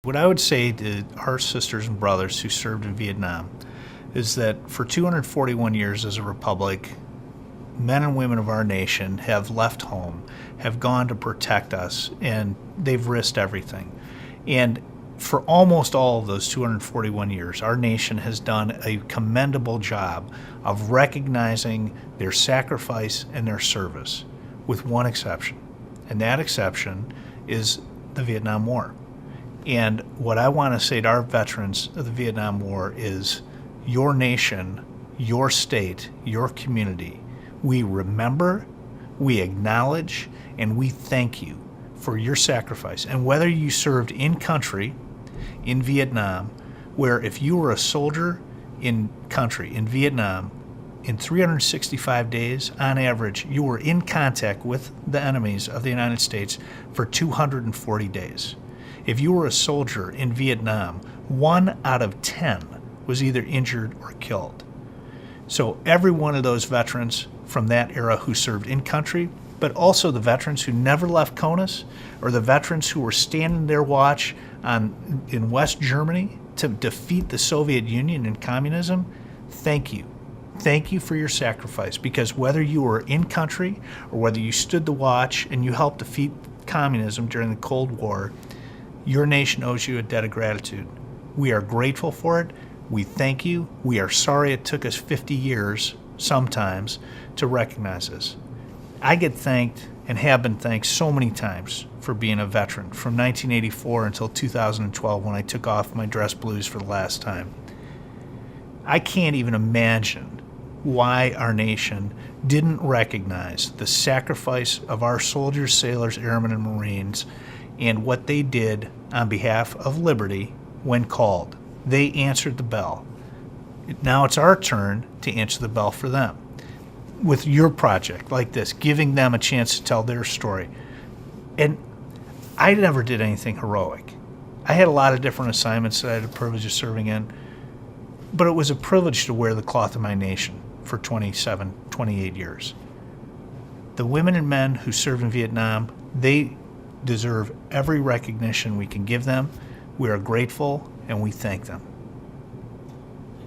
What I would say to our sisters and brothers who served in Vietnam is that for 241 years as a republic, men and women of our nation have left home, have gone to protect us, and they've risked everything. And for almost all of those 241 years, our nation has done a commendable job of recognizing their sacrifice and their service, with one exception. And that exception is the Vietnam War. And what I want to say to our veterans of the Vietnam War is, your nation, your state, your community, we remember, we acknowledge, and we thank you for your sacrifice. And whether you served in country, in Vietnam, where if you were a soldier in country, in Vietnam, in 365 days, on average, you were in contact with the enemies of the United States for 240 days. If you were a soldier in Vietnam, 1 out of 10 was either injured or killed. So every one of those veterans from that era who served in country, but also the veterans who never left CONUS, or the veterans who were standing their watch in West Germany to defeat the Soviet Union and communism, thank you. Thank you for your sacrifice, because whether you were in country or whether you stood the watch and you helped defeat communism during the Cold War, your nation owes you a debt of gratitude. We are grateful for it. We thank you. We are sorry it took us 50 years, sometimes, to recognize this. I get thanked and have been thanked so many times for being a veteran, from 1984 until 2012 when I took off my dress blues for the last time. I can't even imagine why our nation didn't recognize the sacrifice of our soldiers, sailors, airmen, and Marines, and what they did on behalf of liberty when called. They answered the bell. Now it's our turn to answer the bell for them with your project like this, giving them a chance to tell their story. And I never did anything heroic. I had a lot of different assignments that I had the privilege of serving in, but it was a privilege to wear the cloth of my nation for 27, 28 years. The women and men who served in Vietnam, they deserve every recognition we can give them. We are grateful and we thank them.